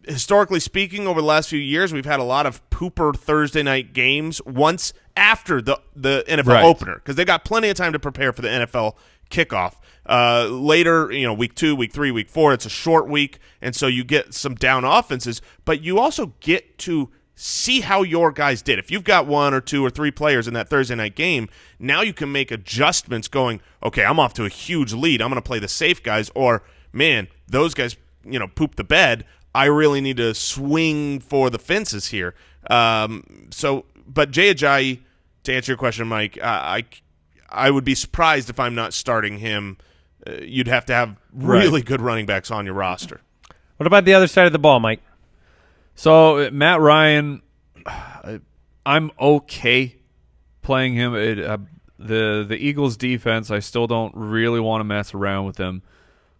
historically speaking, over the last few years, we've had a lot of pooper Thursday night games once after the NFL opener, because they got plenty of time to prepare for the NFL kickoff. Later, week 2, week 3, week 4, it's a short week, and so you get some down offenses, but you also get to see how your guys did. If you've got 1 or 2 or 3 players in that Thursday night game, now you can make adjustments going, okay, I'm off to a huge lead. I'm going to play the safe guys, or, man, those guys, poop the bed. I really need to swing for the fences here. But Jay Ajayi, to answer your question, Mike, I would be surprised if I'm not starting him. You'd have to have really good running backs on your roster. What about the other side of the ball, Mike? So Matt Ryan, I'm okay playing him. The Eagles' defense, I still don't really want to mess around with them.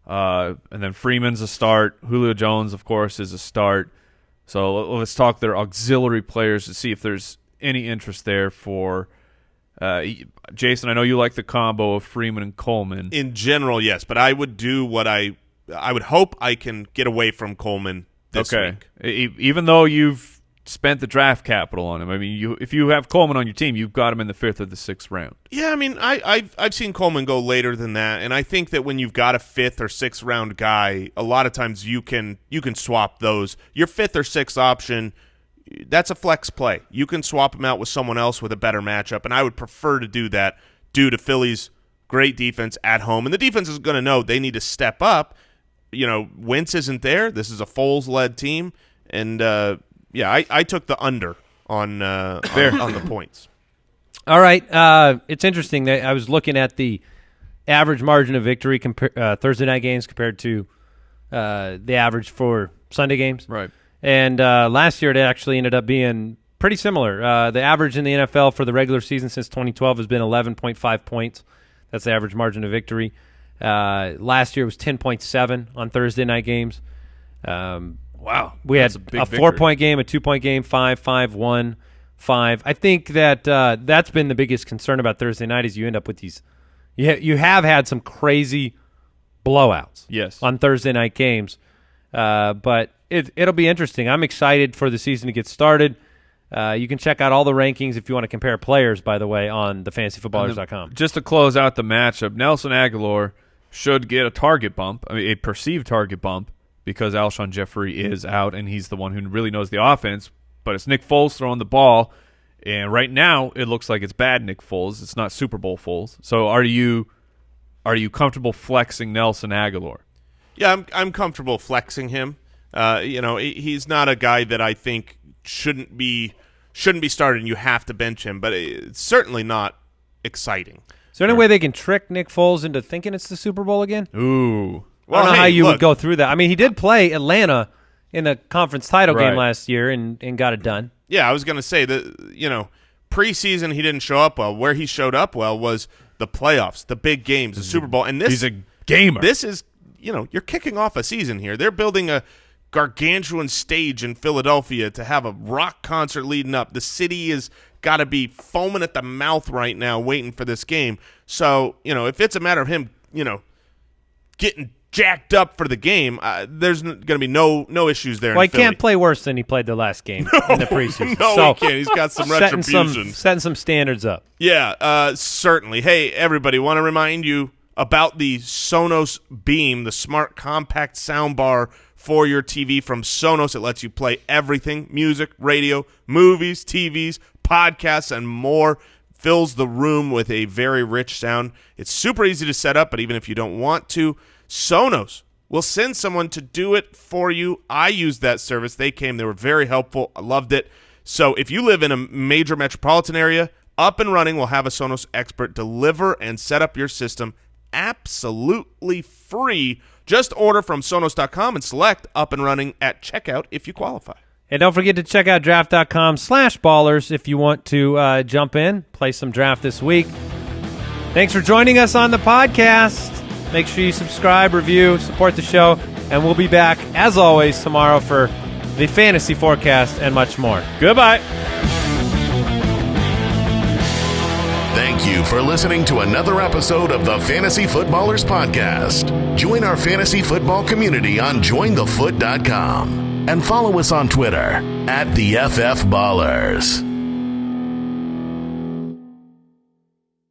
And then Freeman's a start. Julio Jones, of course, is a start. So let's talk their auxiliary players to see if there's any interest there for Jason. I know you like the combo of Freeman and Coleman. In general, yes, but I would do what I would hope I can get away from Coleman this week. Even though you've spent the draft capital on him, I mean, if you have Coleman on your team, you've got him in the 5th or the 6th round. Yeah, I mean, I've seen Coleman go later than that, and I think that when you've got a 5th or 6th round guy, a lot of times you can swap those. Your 5th or 6th option, that's a flex play. You can swap him out with someone else with a better matchup, and I would prefer to do that due to Philly's great defense at home, and the defense is going to know they need to step up. Wentz isn't there. This is a Foles-led team, and I took the under on the points. All right, it's interesting that I was looking at the average margin of victory Thursday night games compared to the average for Sunday games. Right. And last year it actually ended up being pretty similar. The average in the NFL for the regular season since 2012 has been 11.5 points. That's the average margin of victory. Last year was 10.7 on Thursday night games. Wow. We had a 4-point game, a 2-point game, 5, 5, 1, 5. I think that that's been the biggest concern about Thursday night is you end up with these. You have had some crazy blowouts on Thursday night games, but it'll be interesting. I'm excited for the season to get started. You can check out all the rankings if you want to compare players, by the way, on thefantasyfootballers.com. Just to close out the matchup, Nelson Aguilar should get a target bump, a perceived target bump, because Alshon Jeffrey is out, and he's the one who really knows the offense. But it's Nick Foles throwing the ball, and right now it looks like it's bad Nick Foles. It's not Super Bowl Foles. So are you comfortable flexing Nelson Aguilar? Yeah, I'm comfortable flexing him. He's not a guy that I think shouldn't be started and you have to bench him, but it's certainly not exciting. Is there any way they can trick Nick Foles into thinking it's the Super Bowl again? Ooh. Well, I don't know how you would go through that. I mean, he did play Atlanta in the conference title game last year and got it done. Yeah, I was going to say that, preseason he didn't show up well. Where he showed up well was the playoffs, the big games, the Super Bowl. And he's a gamer. This is, you're kicking off a season here. They're building a gargantuan stage in Philadelphia to have a rock concert leading up. The city has got to be foaming at the mouth right now waiting for this game. So, if it's a matter of him, getting jacked up for the game, there's going to be no issues there. Well, he in Philly. can't play worse than he played the last game in the preseason. No, so, he can't. He's got some retribution. Setting some standards up. Yeah, certainly. Hey, everybody, want to remind you about the Sonos Beam, the smart compact soundbar for your TV from Sonos. It lets you play everything: music, radio, movies, TVs, podcasts, and more. Fills the room with a very rich sound. It's super easy to set up, but even if you don't want to, Sonos will send someone to do it for you. I used that service. They came. They were very helpful. I loved it. So if you live in a major metropolitan area, Up and Running will have a Sonos expert deliver and set up your system absolutely free. Just order from Sonos.com and select Up and Running at checkout if you qualify. And don't forget to check out draft.com/ballers if you want to jump in, play some draft this week. Thanks for joining us on the podcast. Make sure you subscribe, review, support the show, and we'll be back, as always, tomorrow for the fantasy forecast and much more. Goodbye. Thank you for listening to another episode of the Fantasy Footballers Podcast. Join our fantasy football community on jointhefoot.com and follow us on Twitter @TheFFBallers.